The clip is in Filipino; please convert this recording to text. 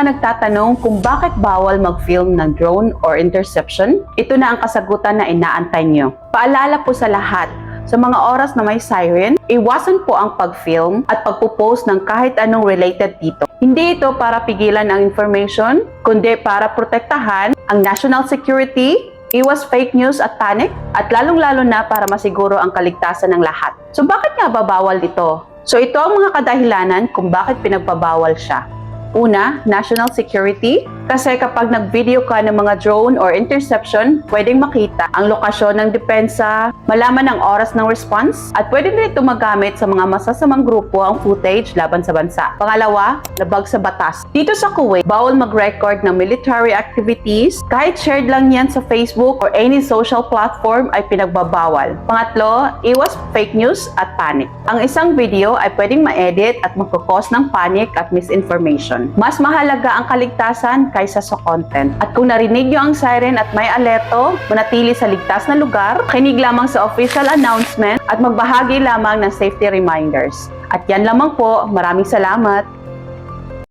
Nagtatanong kung bakit bawal mag-film ng drone or interception? Ito na ang kasagutan na inaantay nyo. Paalala po sa lahat, sa mga oras na may siren, iwasan po ang pag-film at pagpo-post ng kahit anong related dito. Hindi ito para pigilan ang information, kundi para protektahan ang national security, iwas fake news at panic, at lalong-lalo na para masiguro ang kaligtasan ng lahat. So bakit nga babawal ito? So ito ang mga kadahilanan kung bakit pinagpabawal siya. Una, national security. Kasi kapag nag-video ka ng mga drone or interception, pwedeng makita ang lokasyon ng depensa, malaman ang oras ng response, at pwede rin ito magamit sa mga masasamang grupo ang footage laban sa bansa. Pangalawa, labag sa batas. Dito sa Kuwait, bawal mag-record ng military activities. Kahit shared lang yan sa Facebook or any social platform ay pinagbabawal. Pangatlo, iwas fake news at panic. Ang isang video ay pwedeng ma-edit at magkakos ng panic at misinformation. Mas mahalaga ang kaligtasan kaysa sa content. At kung narinig nyo ang siren at may alerto, manatili sa ligtas na lugar, kinig lamang sa official announcement at magbahagi lamang ng safety reminders. At yan lamang po. Maraming salamat!